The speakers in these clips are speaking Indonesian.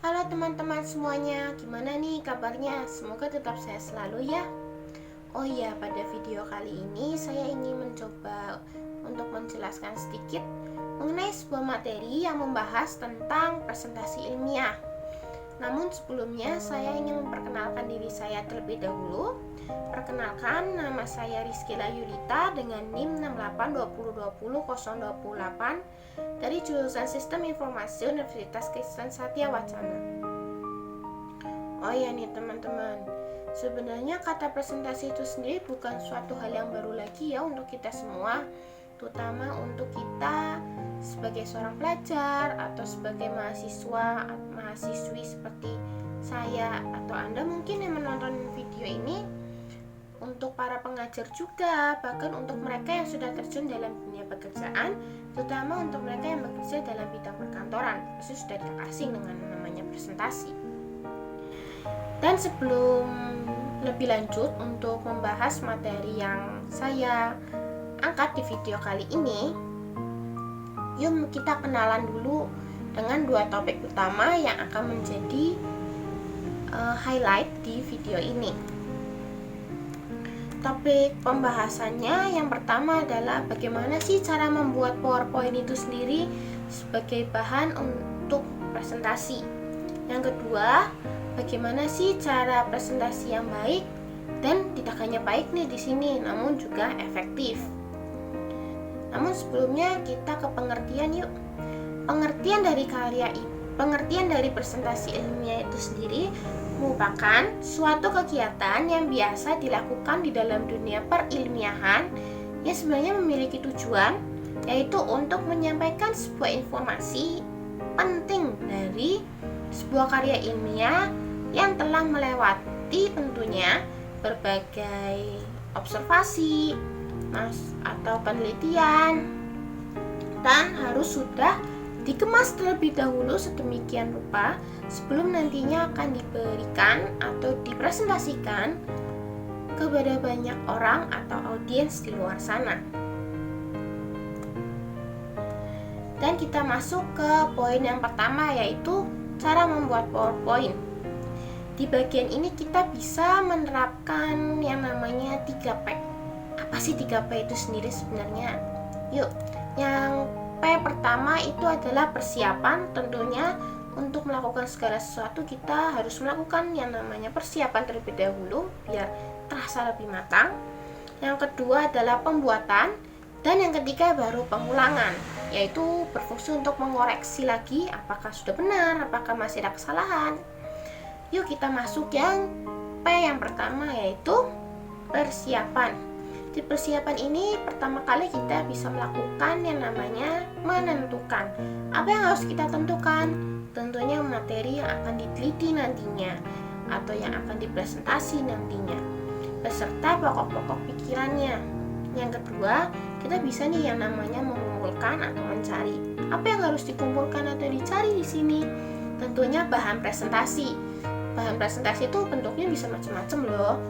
Halo teman-teman semuanya, gimana nih kabarnya? Semoga tetap sehat selalu ya. Oh iya, pada video kali ini saya ingin mencoba untuk menjelaskan sedikit mengenai sebuah materi yang membahas tentang presentasi ilmiah. Namun sebelumnya saya ingin memperkenalkan diri saya terlebih dahulu. Perkenalkan, nama saya Rizkyla Yulita dengan NIM 6820200028 dari jurusan Sistem Informasi Universitas Kristen Satya Wacana. Oh ya nih teman-teman, sebenarnya kata presentasi itu sendiri bukan suatu hal yang baru lagi ya untuk kita semua, terutama untuk kita sebagai seorang pelajar atau sebagai mahasiswa atau mahasiswi seperti saya atau Anda mungkin yang menonton video ini, untuk para pengajar juga, bahkan untuk mereka yang sudah terjun dalam dunia pekerjaan, terutama untuk mereka yang bekerja dalam bidang perkantoran, pasti sudah tidak asing dengan namanya presentasi. Dan sebelum lebih lanjut untuk membahas materi yang saya angkat di video kali ini, yuk kita kenalan dulu dengan dua topik utama yang akan menjadi highlight di video ini. Topik pembahasannya yang pertama adalah bagaimana sih cara membuat PowerPoint itu sendiri sebagai bahan untuk presentasi. Yang kedua, bagaimana sih cara presentasi yang baik dan tidak hanya baik nih di sini, namun juga efektif. Namun sebelumnya kita ke pengertian yuk. Pengertian dari presentasi ilmiah itu sendiri merupakan suatu kegiatan yang biasa dilakukan di dalam dunia perilmiahan yang sebenarnya memiliki tujuan, yaitu untuk menyampaikan sebuah informasi penting dari sebuah karya ilmiah yang telah melewati tentunya berbagai observasi atau penelitian dan harus sudah dikemas terlebih dahulu sedemikian rupa sebelum nantinya akan diberikan atau dipresentasikan kepada banyak orang atau audiens di luar sana. Dan kita masuk ke poin yang pertama, yaitu cara membuat PowerPoint. Di bagian ini kita bisa menerapkan yang namanya 3P. Apa sih 3P itu sendiri sebenarnya? Yuk, yang P pertama itu adalah persiapan. Tentunya untuk melakukan segala sesuatu kita harus melakukan yang namanya persiapan terlebih dahulu biar terasa lebih matang. Yang kedua adalah pembuatan, dan yang ketiga baru pengulangan, yaitu berfungsi untuk mengoreksi lagi apakah sudah benar, apakah masih ada kesalahan. Yuk kita masuk yang P yang pertama, yaitu persiapan. Di persiapan ini pertama kali kita bisa melakukan yang namanya menentukan. Apa yang harus kita tentukan? Tentunya materi yang akan diteliti nantinya atau yang akan dipresentasi nantinya, beserta pokok-pokok pikirannya. Yang kedua, kita bisa nih yang namanya mengumpulkan atau mencari. Apa yang harus dikumpulkan atau dicari di sini? Tentunya bahan presentasi. Bahan presentasi itu bentuknya bisa macam-macam loh.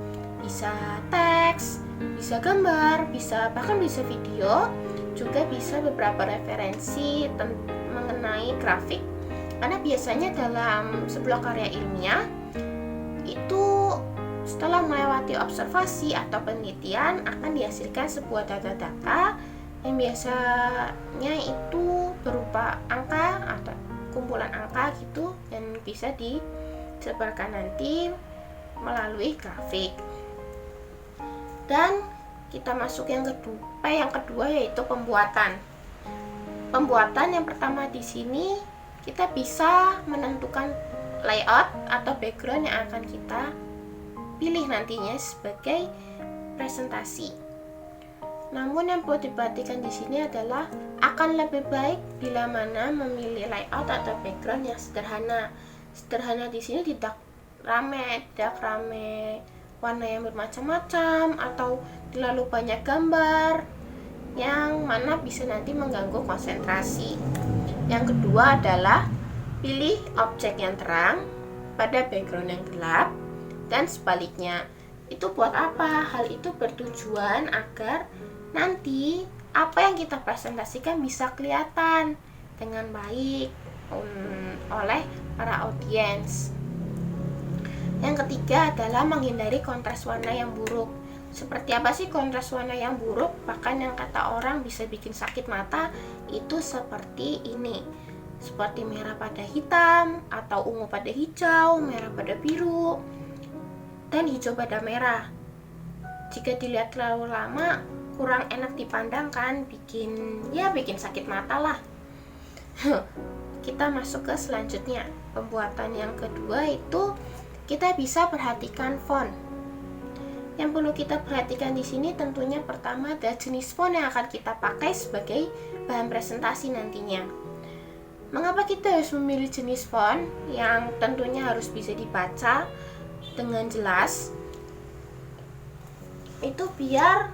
Bisa teks, bisa gambar, bahkan bisa video, juga bisa beberapa referensi mengenai grafik. Karena biasanya dalam sebuah karya ilmiah itu setelah melewati observasi atau penelitian akan dihasilkan sebuah data-data yang biasanya itu berupa angka atau kumpulan angka gitu, dan bisa disebarkan nanti melalui grafik. Dan kita masuk yang kedua, yaitu pembuatan. Pembuatan yang pertama di sini kita bisa menentukan layout atau background yang akan kita pilih nantinya sebagai presentasi. Namun yang perlu diperhatikan di sini adalah akan lebih baik bila mana memilih layout atau background yang sederhana. Sederhana di sini tidak rame warna yang bermacam-macam atau terlalu banyak gambar yang mana bisa nanti mengganggu konsentrasi. Yang kedua adalah pilih objek yang terang pada background yang gelap, dan sebaliknya. Itu buat apa? Hal itu bertujuan agar nanti apa yang kita presentasikan bisa kelihatan dengan baik, oleh para audiens. Yang ketiga adalah menghindari kontras warna yang buruk. Seperti apa sih kontras warna yang buruk? Bahkan yang kata orang bisa bikin sakit mata itu seperti ini. Seperti merah pada hitam, atau ungu pada hijau, merah pada biru, dan hijau pada merah. Jika dilihat terlalu lama, kurang enak dipandang kan, bikin sakit mata lah. Kita masuk ke selanjutnya. Pembuatan yang kedua itu kita bisa perhatikan font. Yang perlu kita perhatikan di sini tentunya pertama adalah jenis font yang akan kita pakai sebagai bahan presentasi nantinya. Mengapa kita harus memilih jenis font yang tentunya harus bisa dibaca dengan jelas? Itu biar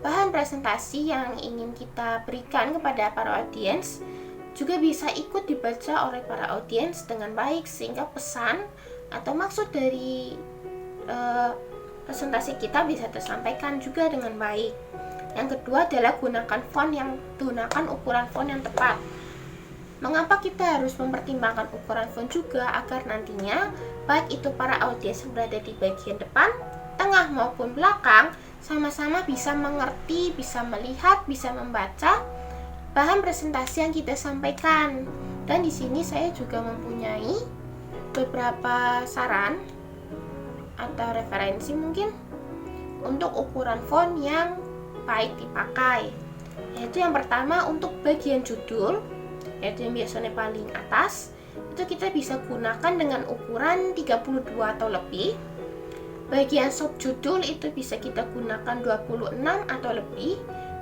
bahan presentasi yang ingin kita berikan kepada para audiens juga bisa ikut dibaca oleh para audiens dengan baik, sehingga pesan atau maksud dari presentasi kita bisa tersampaikan juga dengan baik. Yang kedua adalah gunakan ukuran font yang tepat. Mengapa kita harus mempertimbangkan ukuran font juga? Agar nantinya baik itu para audiens yang berada di bagian depan, tengah maupun belakang sama-sama bisa mengerti, bisa melihat, bisa membaca bahan presentasi yang kita sampaikan. Dan di sini saya juga mempunyai beberapa saran atau referensi mungkin untuk ukuran font yang baik dipakai. Yaitu yang pertama untuk bagian judul, yaitu yang biasanya paling atas, itu kita bisa gunakan dengan ukuran 32 atau lebih. Bagian subjudul itu bisa kita gunakan 26 atau lebih.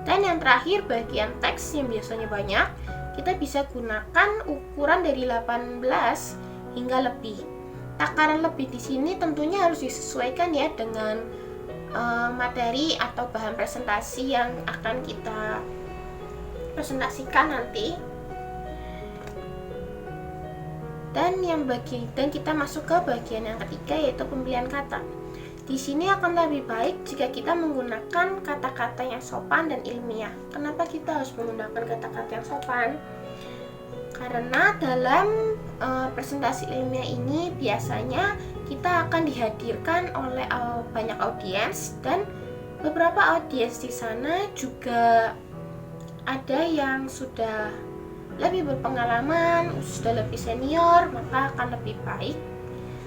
Dan yang terakhir bagian teks yang biasanya banyak, kita bisa gunakan ukuran dari 18 hingga lebih. Takaran lebih di sini tentunya harus disesuaikan ya dengan materi atau bahan presentasi yang akan kita presentasikan nanti. Dan kita masuk ke bagian yang ketiga, yaitu pemilihan kata. Di sini akan lebih baik jika kita menggunakan kata-kata yang sopan dan ilmiah. Kenapa kita harus menggunakan kata-kata yang sopan? Karena dalam presentasi ilmiah ini biasanya kita akan dihadirkan oleh banyak audiens, dan beberapa audiens di sana juga ada yang sudah lebih berpengalaman, sudah lebih senior, maka akan lebih baik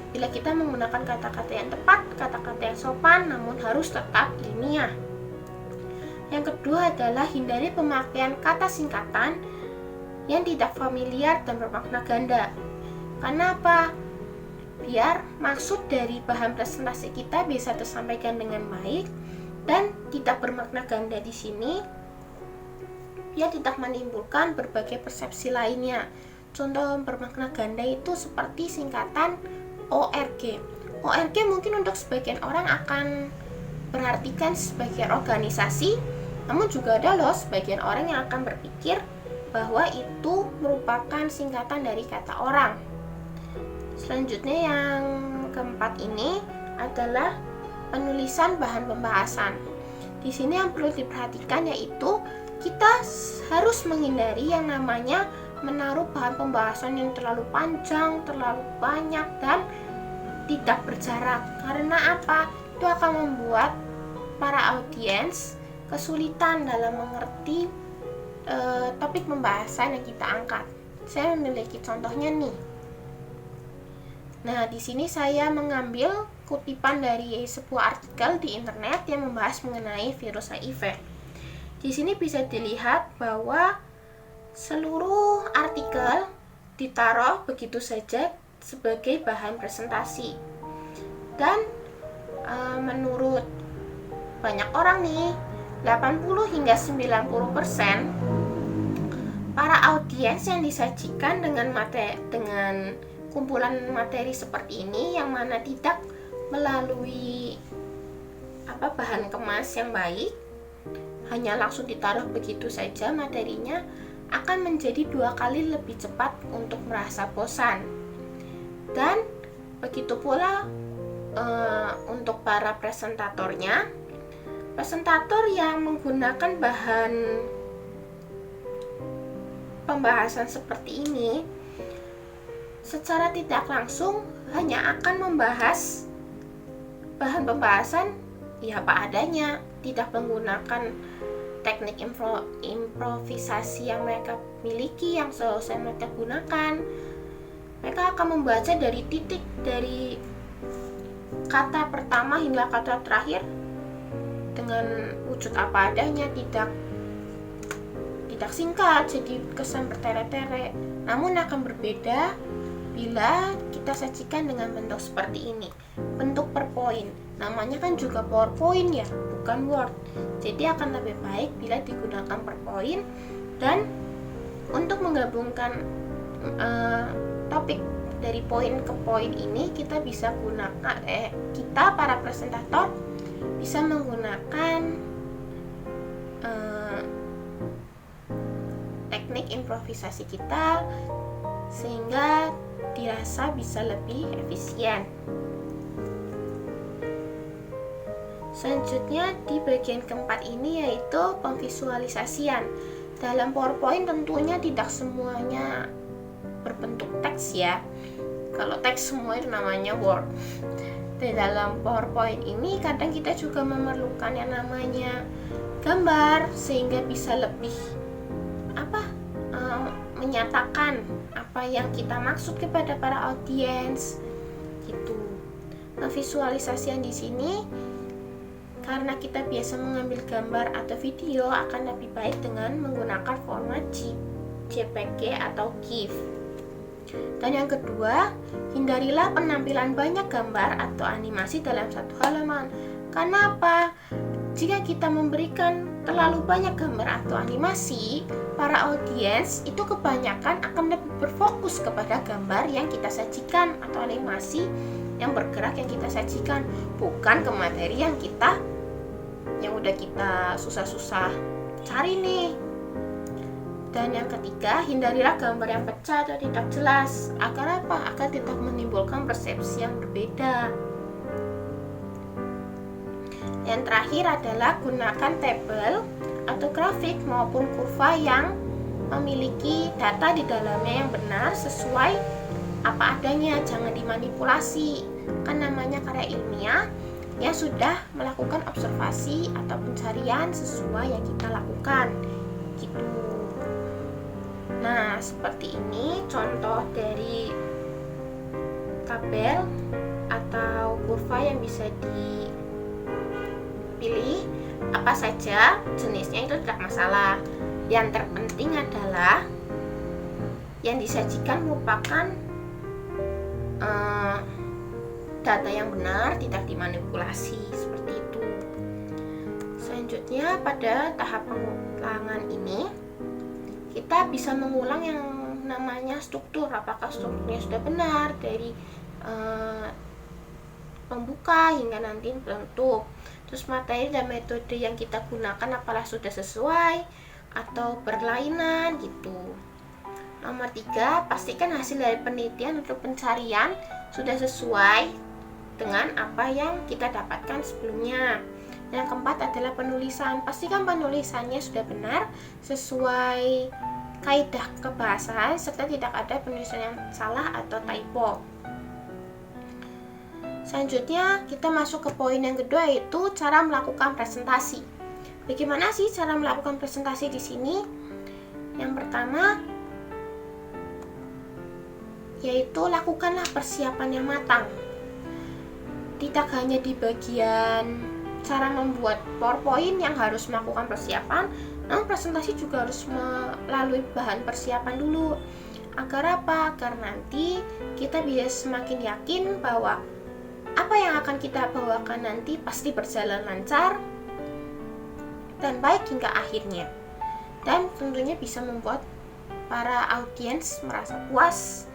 bila kita menggunakan kata-kata yang tepat, kata-kata yang sopan, namun harus tetap ilmiah. Yang kedua adalah hindari pemakaian kata singkatan yang tidak familiar dan bermakna ganda. Kenapa? Biar maksud dari bahan presentasi kita bisa tersampaikan dengan baik dan tidak bermakna ganda di sini, biar tidak menimbulkan berbagai persepsi lainnya. Contoh bermakna ganda itu seperti singkatan ORG. ORG mungkin untuk sebagian orang akan berartikan sebagai organisasi, namun juga ada loh sebagian orang yang akan berpikir bahwa itu merupakan singkatan dari kata orang. Selanjutnya yang keempat ini adalah penulisan bahan pembahasan. Di sini yang perlu diperhatikan yaitu kita harus menghindari yang namanya menaruh bahan pembahasan yang terlalu panjang, terlalu banyak, dan tidak berjarak. Karena apa? Itu akan membuat para audiens kesulitan dalam mengerti topik pembahasan yang kita angkat. Saya memiliki contohnya nih. Nah, di sini saya mengambil kutipan dari sebuah artikel di internet yang membahas mengenai virus HIV. Di sini bisa dilihat bahwa seluruh artikel ditaruh begitu saja sebagai bahan presentasi. Dan menurut banyak orang nih, 80 hingga 90% para audiens yang disajikan dengan kumpulan materi seperti ini yang mana tidak melalui bahan kemas yang baik, hanya langsung ditaruh begitu saja materinya, akan menjadi 2 kali lebih cepat untuk merasa bosan. Dan begitu pula untuk para presentatornya, presentator yang menggunakan bahan pembahasan seperti ini secara tidak langsung hanya akan membahas bahan pembahasan ya apa adanya, tidak menggunakan teknik improvisasi yang mereka miliki, yang seharusnya mereka gunakan. Mereka akan membaca dari titik, dari kata pertama hingga kata terakhir dengan wujud apa adanya, tidak singkat jadi kesan bertele-tele. Namun akan berbeda bila kita sajikan dengan bentuk seperti ini, bentuk PowerPoint. Namanya kan juga PowerPoint ya, bukan Word. Jadi akan lebih baik bila digunakan PowerPoint. Dan untuk menggabungkan topik dari poin ke poin ini, kita bisa gunakan kita para presentator bisa menggunakan teknik improvisasi kita sehingga dirasa bisa lebih efisien. Selanjutnya di bagian keempat ini yaitu pemvisualisasian. Dalam PowerPoint tentunya tidak semuanya berbentuk teks ya. Kalau teks semua itu namanya Word. Di dalam PowerPoint ini kadang kita juga memerlukan yang namanya gambar sehingga bisa lebih menyatakan apa yang kita maksud kepada para audiens gitu. Nah, visualisasian di sini karena kita biasa mengambil gambar atau video akan lebih baik dengan menggunakan format JPG atau GIF. Dan yang kedua, hindarilah penampilan banyak gambar atau animasi dalam satu halaman. Karena apa? Jika kita memberikan terlalu banyak gambar atau animasi, para audiens itu kebanyakan akan lebih berfokus kepada gambar yang kita sajikan atau animasi yang bergerak yang kita sajikan, bukan ke materi yang udah kita susah-susah cari nih. Dan yang ketiga, hindarilah gambar yang pecah atau tidak jelas. Agar apa? Agar tidak menimbulkan persepsi yang berbeda. Yang terakhir adalah gunakan tabel atau grafik maupun kurva yang memiliki data di dalamnya yang benar sesuai apa adanya, jangan dimanipulasi. Kan namanya karya ilmiah yang sudah melakukan observasi atau pencarian sesuai yang kita lakukan gitu. Nah, seperti ini contoh dari tabel atau kurva yang bisa dipilih apa saja jenisnya, itu tidak masalah. Yang terpenting adalah yang disajikan merupakan data yang benar, tidak dimanipulasi seperti itu. Selanjutnya pada tahap pengulangan ini kita bisa mengulang yang namanya struktur, apakah strukturnya sudah benar dari pembuka hingga nanti penutup. Terus materi dan metode yang kita gunakan apakah sudah sesuai atau berlainan gitu. Nomor 3, pastikan hasil dari penelitian atau pencarian sudah sesuai dengan apa yang kita dapatkan sebelumnya. Yang keempat adalah penulisan. Pastikan penulisannya sudah benar sesuai kaidah kebahasaan serta tidak ada penulisan yang salah atau typo. Selanjutnya kita masuk ke poin yang kedua, yaitu cara melakukan presentasi. Bagaimana sih cara melakukan presentasi di sini? Yang pertama yaitu lakukanlah persiapan yang matang. Tidak hanya di bagian cara membuat PowerPoint yang harus melakukan persiapan, namun presentasi juga harus melalui bahan persiapan dulu. Agar apa? Agar nanti kita bisa semakin yakin bahwa apa yang akan kita bawakan nanti pasti berjalan lancar dan baik hingga akhirnya. Dan tentunya bisa membuat para audiens merasa puas.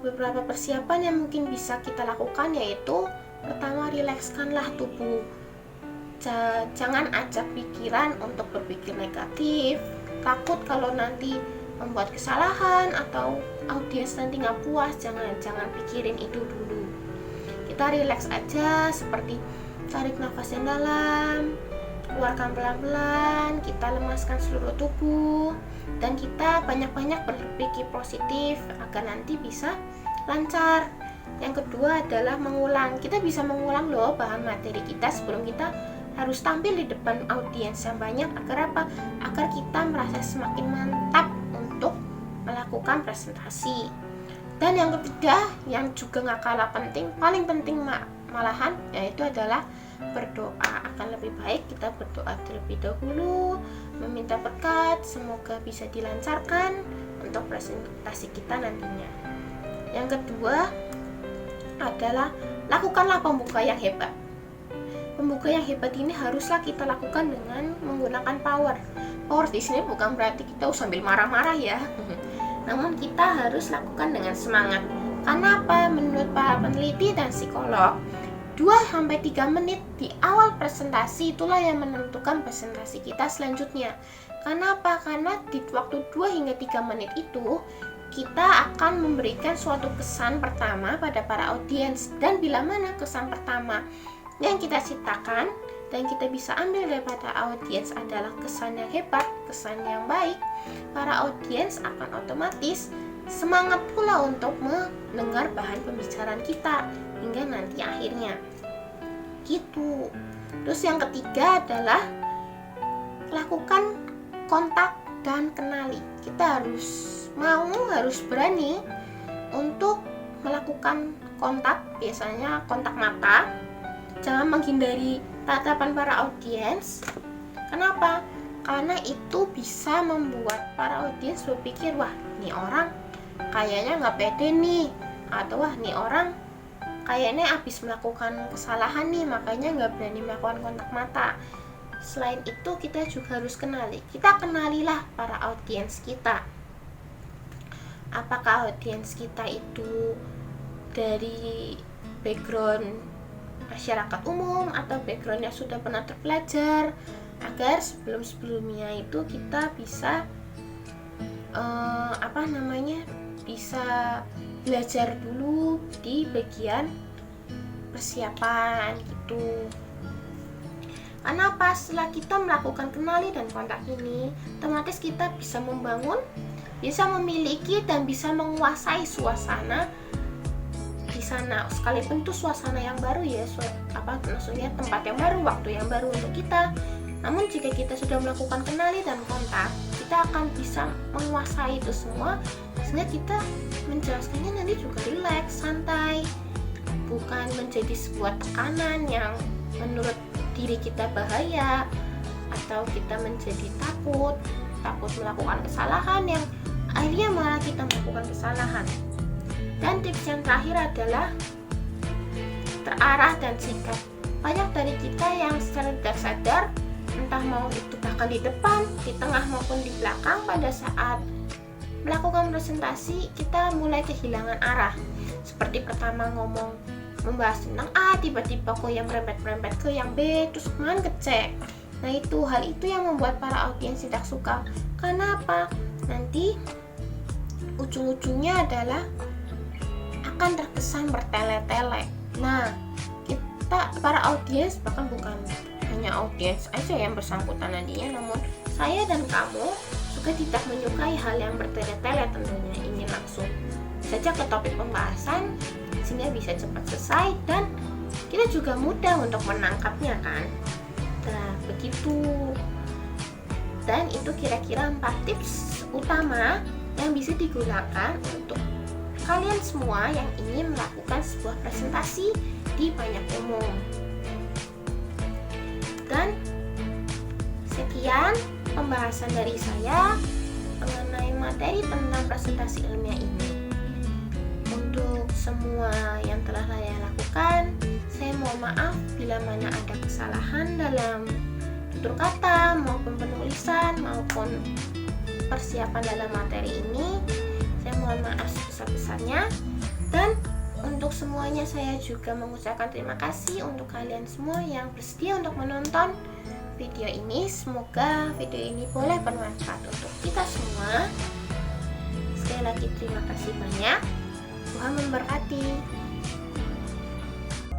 Beberapa persiapan yang mungkin bisa kita lakukan yaitu pertama, rilekskanlah tubuh. Jangan ajak pikiran untuk berpikir negatif, takut kalau nanti membuat kesalahan atau audiens nanti nggak puas. Jangan pikirin itu dulu. Kita rileks aja, seperti tarik nafas yang dalam, keluarkan pelan-pelan, kita lemaskan seluruh tubuh, dan kita banyak-banyak berpikir positif agar nanti bisa lancar. Yang kedua adalah mengulang. Kita bisa mengulang loh bahan materi kita sebelum kita harus tampil di depan audiens yang banyak. Agar apa? Agar kita merasa semakin mantap untuk melakukan presentasi. Dan yang ketiga, yang juga gak kalah penting, paling penting malahan, yaitu adalah berdoa. Akan lebih baik kita berdoa terlebih dahulu, meminta berkat, semoga bisa dilancarkan untuk presentasi kita nantinya. Yang kedua adalah lakukanlah pembuka yang hebat. Pembuka yang hebat ini haruslah kita lakukan dengan menggunakan power. Power di sini bukan berarti kita sambil marah-marah ya. Namun kita harus lakukan dengan semangat. Karena apa? Menurut para peneliti dan psikolog, 2-3 menit di awal presentasi itulah yang menentukan presentasi kita selanjutnya. Karena apa? Karena di waktu 2-3 menit itu kita akan memberikan suatu kesan pertama pada para audiens. Dan bila mana kesan pertama yang kita ciptakan dan kita bisa ambil daripada audiens adalah kesan yang hebat, kesan yang baik, para audiens akan otomatis semangat pula untuk mendengar bahan pembicaraan kita hingga nanti akhirnya gitu. Terus yang ketiga adalah lakukan kontak dan kenali. Kita harus berani untuk melakukan kontak, biasanya kontak mata. Jangan menghindari tatapan para audiens. Kenapa? Karena itu bisa membuat para audiens berpikir, wah nih orang kayaknya nggak pede nih, atau wah nih orang kayaknya habis melakukan kesalahan nih, makanya nggak berani melakukan kontak mata. Selain itu kita juga harus kenali. Kita kenalilah para audiens kita. Apakah audiens kita itu dari background masyarakat umum atau backgroundnya sudah pernah terpelajar, agar sebelumnya itu kita bisa bisa belajar dulu di bagian persiapan gitu. Karena apa? Setelah kita melakukan kenali dan kontak ini, otomatis kita bisa membangun, bisa memiliki dan bisa menguasai suasana di sana. Sekalipun itu suasana yang baru ya, maksudnya tempat yang baru, waktu yang baru untuk kita. Namun jika kita sudah melakukan kenali dan kontak, kita akan bisa menguasai itu semua, sehingga kita menjelaskannya nanti juga rileks, santai, bukan menjadi sebuah tekanan yang menurut diri kita bahaya, atau kita menjadi takut melakukan kesalahan yang akhirnya malah kita melakukan kesalahan. Dan tips yang terakhir adalah terarah dan sikap. Banyak dari kita yang secara tidak sadar, entah mau itu bahkan di depan, di tengah maupun di belakang, pada saat melakukan presentasi kita mulai kehilangan arah. Seperti pertama membahas tentang A, tiba-tiba kok yang merembet ke yang B, terus kemudian ke C. Nah hal itu yang membuat para audiens tidak suka. Karena apa? Nanti ujung-ujungnya adalah akan terkesan bertele-tele. Nah, para audiens, bahkan bukan hanya audiens aja yang bersangkutan nantinya, namun saya dan kamu juga tidak menyukai hal yang bertele-tele tentunya. Ingin langsung saja ke topik pembahasan sehingga bisa cepat selesai dan kita juga mudah untuk menangkapnya kan. Nah, begitu. Dan itu kira-kira 4 tips utama yang bisa digunakan untuk kalian semua yang ingin melakukan sebuah presentasi di banyak umum. Dan sekian pembahasan dari saya mengenai materi tentang presentasi ilmiah ini. Untuk semua yang telah saya lakukan, saya mohon maaf bila mana ada kesalahan dalam tutur kata maupun penulisan maupun persiapan dalam materi ini. Saya mohon maaf sebesar-besarnya. Dan untuk semuanya saya juga mengucapkan terima kasih untuk kalian semua yang bersedia untuk menonton video ini. Semoga video ini boleh bermanfaat untuk kita semua. Sekali lagi terima kasih banyak. Tuhan memberkati.